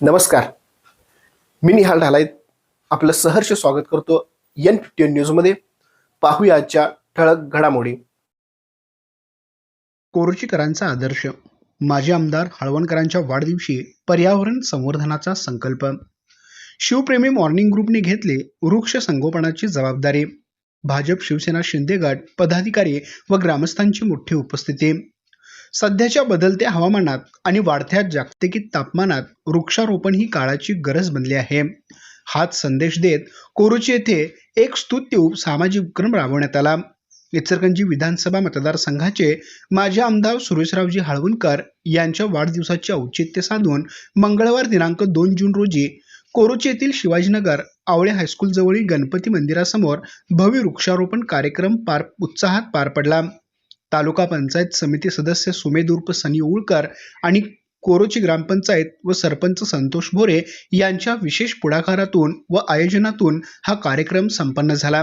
नमस्कार. मी निहाल ढालाय आपलं सहर्ष स्वागत करतो N15 न्यूजमध्ये. पाहूया आजच्या ठळक घडामोडी. कोरोचीकरांचा आदर्श. माजी आमदार हळवणकरांच्या वाढदिवशी पर्यावरण संवर्धनाचा संकल्प. शिवप्रेमी मॉर्निंग ग्रुपने घेतले वृक्ष संगोपनाची जबाबदारी. भाजप शिवसेना शिंदे गट पदाधिकारी व ग्रामस्थांची मोठी उपस्थिती. सध्याच्या बदलत्या हवामानात आणि वाढत्या जागतिक तापमानात वृक्षारोपण ही काळाची गरज बनली आहे. हाच संदेश देत कोरोची येथे एक स्तुत्य सामाजिक उपक्रम राबवण्यात आला. इचलकरंजी विधानसभा मतदारसंघाचे माजी आमदार सुरेशरावजी हळवणकर यांच्या वाढदिवसाचे औचित्य साधून मंगळवार दिनांक 2 जून रोजी कोरोची येथील शिवाजीनगर आवळे हायस्कूल जवळील गणपती मंदिरासमोर भव्य वृक्षारोपण कार्यक्रम उत्साहात पार पडला. तालुका पंचायत समिती सदस्य सुमेध उर्फ सनी उळकर आणि कोरोची ग्रामपंचायत व सरपंच संतोष भोरे यांच्या विशेष पुढाकारातून व आयोजनातून हा कार्यक्रम संपन्न झाला.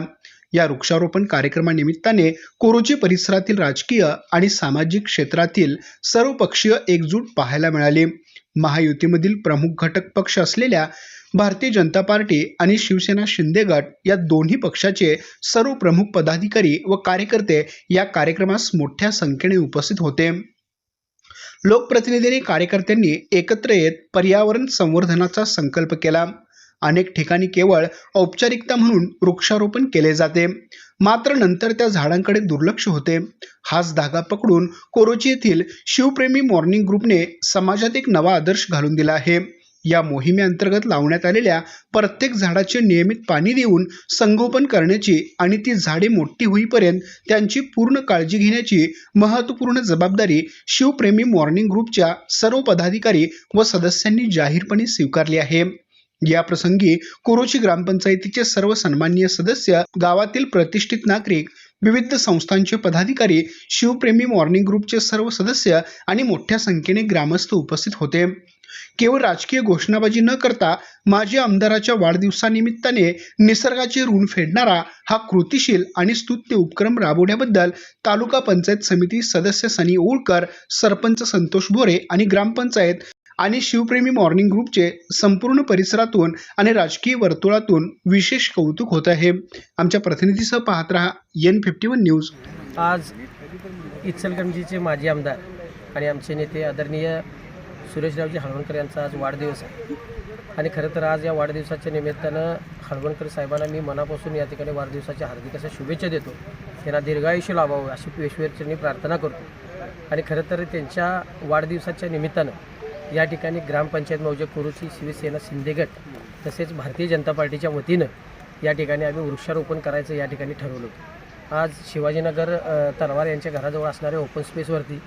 या वृक्षारोपण कार्यक्रमानिमित्ताने कोरोची परिसरातील राजकीय आणि सामाजिक क्षेत्रातील सर्वपक्षीय एकजूट पाहायला मिळाली. महायुतीमधील प्रमुख घटक पक्ष असलेल्या भारतीय जनता पार्टी आणि शिवसेना शिंदे गट या दोन्ही पक्षाचे सर्व प्रमुख पदाधिकारी व कार्यकर्ते या कार्यक्रमास मोठ्या संख्येने उपस्थित होते. लोकप्रतिनिधी कार्यकर्त्यांनी एकत्र येत पर्यावरण संवर्धनाचा संकल्प केला. अनेक ठिकाणी केवळ औपचारिकता म्हणून वृक्षारोपण केले जाते, मात्र नंतर त्या झाडांकडे दुर्लक्ष होते. हाच धागा पकडून कोरोची येथील शिवप्रेमी मॉर्निंग ग्रुपने समाजात एक नवा आदर्श घालून दिला आहे. या मोहिमेअंतर्गत लावण्यात आलेल्या प्रत्येक झाडाचे नियमित पाणी देऊन संगोपन करण्याची आणि ती झाडे मोठी होईपर्यंत त्यांची पूर्ण काळजी घेण्याची महत्त्वपूर्ण जबाबदारी शिवप्रेमी मॉर्निंग ग्रुपच्या सर्व पदाधिकारी व सदस्यांनी जाहीरपणे स्वीकारली आहे. या प्रसंगी कोरोची ग्रामपंचायतीचे सर्व सन्माननीय सदस्य, गावातील प्रतिष्ठित नागरिक, विविध संस्थांचे पदाधिकारी, शिवप्रेमी मॉर्निंग ग्रुपचे सर्व सदस्य आणि मोठ्या संख्येने ग्रामस्थ उपस्थित होते. केवळ राजकीय घोषणाबाजी न करता माजी आमदाराच्या वाढदिवसानिमित्ताने निसर्गाचे ऋण फेडणारा हा कृतिशील आणि स्तुत्य उपक्रम राबवण्याबद्दल तालुका पंचायत समिती सदस्य सनी उळकर, सरपंच संतोष भोरे आणि ग्रामपंचायत आणि शिवप्रेमी मॉर्निंग ग्रुपचे संपूर्ण परिसरातून आणि राजकीय वर्तुळातून विशेष कौतुक होत आहे. आमच्या प्रतिनिधीसह पाहत रहा N51 न्यूज. आज इचलकरंजीचे माजी आमदार आणि आमचे नेते आदरणीय सुरेशरावजी हळवणकर यांचा आज वाढदिवस आहे आणि खरं तर आज या वाढदिवसाच्या निमित्तानं हळवणकर साहेबांना मी मनापासून या ठिकाणी वाढदिवसाच्या हार्दिक अशा शुभेच्छा देतो. त्यांना दीर्घायुष्य लाभावं अशी ईश्वरचरणी प्रार्थना करतो. आणि खरं तर त्यांच्या वाढदिवसाच्या निमित्तानं या ठिकाणी ग्रामपंचायत मौजे कोरोची शिवसेना शिंदे गट तसेच भारतीय जनता पार्टीच्या वतीनं या ठिकाणी आम्ही वृक्षारोपण करायचं या ठिकाणी ठरवलं. आज शिवाजीनगर तलवार यांच्या घराजवळ असणाऱ्या ओपन स्पेसवरती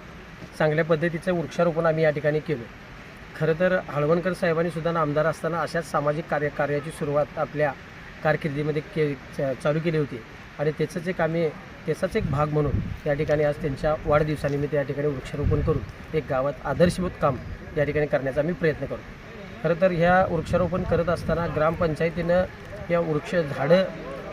चांगल्या पद्धतीचं वृक्षारोपण आम्ही या ठिकाणी केलं. खरं तर हळवणकर साहेबांनी सुद्धा आमदार असताना अशाच सामाजिक कार्याची सुरुवात आपल्या कारकिर्दीमध्ये चालू केली होती आणि त्याचाच एक भाग म्हणून या ठिकाणी आज त्यांच्या वाढदिवसानिमित्त या ठिकाणी वृक्षारोपण करून एक गावात आदर्शभूत काम या ठिकाणी करण्याचा आम्ही प्रयत्न करतो. खरं तर ह्या वृक्षारोपण करत असताना ग्रामपंचायतीनं या झाडं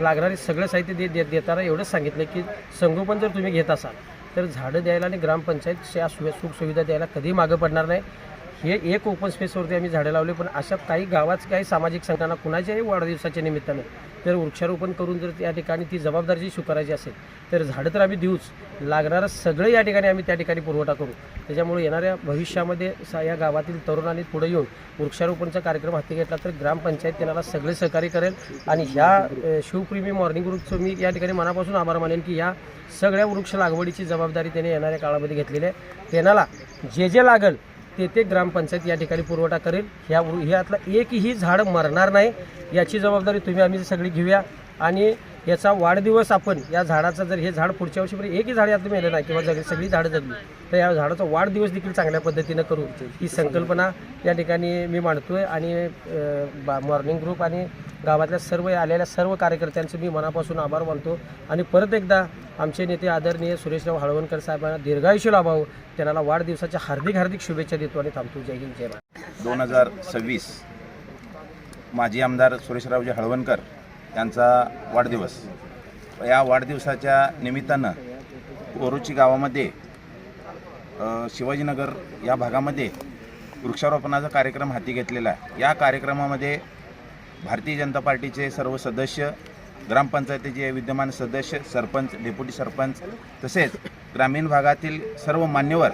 लागणारे सगळं साहित्य देताना एवढंच सांगितलं की संगोपन जर तुम्ही घेत असाल तर झाडं द्यायला आणि ग्रामपंचायत सुखसुविधा द्यायला कधी मागं पडणार नाही. हे एक ओपन स्पेसवरती आम्ही झाडं लावले, पण अशा काही गावात काही सामाजिक संघटना कुणाच्याही वाढदिवसाच्या निमित्तानं जर वृक्षारोपण करून जर या ठिकाणी ती जबाबदारी स्वीकारायची असेल तर झाडं तर आम्ही देऊच, लागणारं सगळं या ठिकाणी आम्ही त्या ठिकाणी पुरवठा करू. त्याच्यामुळे येणाऱ्या भविष्यामध्ये या गावातील तरुणांनी पुढे येऊन वृक्षारोपणचा कार्यक्रम हाती घेतला तर ग्रामपंचायत त्यांना सगळे सहकार्य करेल. आणि ह्या शिवप्रेमी मॉर्निंग ग्रुपचं मी या ठिकाणी मनापासून आभार मानेन की या सगळ्या वृक्ष लागवडीची जबाबदारी त्याने येणाऱ्या काळामध्ये घेतलेली आहे. त्यांना जे लागेल ते ग्रामपंचायत या ठिकाणी पुरवठा करेल. ह्यातला एकही झाड मरणार नाही याची जबाबदारी आम्ही सगळी घेऊया. आणि याचा वाढदिवस आपण या झाडाचा जर हे झाड पुढच्या वर्षीपर्यंत एकही झाड यातून मेलं नाही किंवा सगळी झाडं जगली तर या झाडाचा वाढदिवस देखील चांगल्या पद्धतीनं करू, ही संकल्पना या ठिकाणी मी मांडतोय. आणि मॉर्निंग ग्रुप आणि गावातल्या सर्व आलेल्या सर्व कार्यकर्त्यांचे मी मनापासून आभार मानतो. आणि परत एकदा आमचे नेते आदरणीय सुरेशराव हळवणकर साहेबांना दीर्घायुष्य लाभावं, त्यांना वाढदिवसाच्या हार्दिक शुभेच्छा देतो आणि थांबतो. जय हिंद, जय महाराष्ट्र. 2026 माजी आमदार सुरेशरावजी हळवणकर यांचा वाढदिवस. या वाढदिवसाच्या निमित्तानं कोरोची गावामध्ये शिवाजीनगर या भागामध्ये वृक्षारोपणाचा कार्यक्रम हाती घेतलेला आहे. या कार्यक्रमामध्ये भारतीय जनता पार्टीचे सर्व सदस्य, ग्रामपंचायतीचे विद्यमान सदस्य, सरपंच, डेप्युटी सरपंच तसेच ग्रामीण भागातील सर्व मान्यवर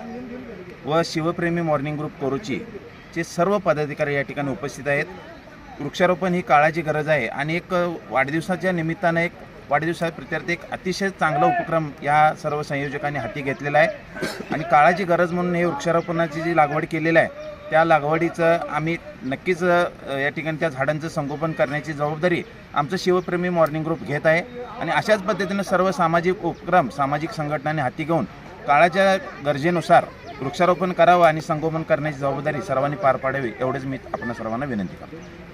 व शिवप्रेमी मॉर्निंग ग्रुप कोरोचीचे सर्व पदाधिकारी या ठिकाणी उपस्थित आहेत. वृक्षारोपण ही काळाची गरज आहे आणि एक वाढदिवसाच्या निमित्तानं एक वाढदिवसाप्रित्यर्थ एक अतिशय चांगला उपक्रम या सर्व संयोजकांनी हाती घेतलेला आहे आणि काळाची गरज म्हणून हे वृक्षारोपणाची जी लागवड केलेली आहे त्या लागवडीचं आम्ही नक्कीच या ठिकाणी त्या झाडांचं संगोपन करण्याची जबाबदारी आमचं शिवप्रेमी मॉर्निंग ग्रुप घेत आहे आणि अशाच पद्धतीनं सर्व सामाजिक उपक्रम सामाजिक संघटनांनी हाती घेऊन काळाच्या गरजेनुसार वृक्षारोपण करावं आणि संगोपन करण्याची जबाबदारी सर्वांनी पार पाडावी एवढेच मी आपण सर्वांना विनंती करतो.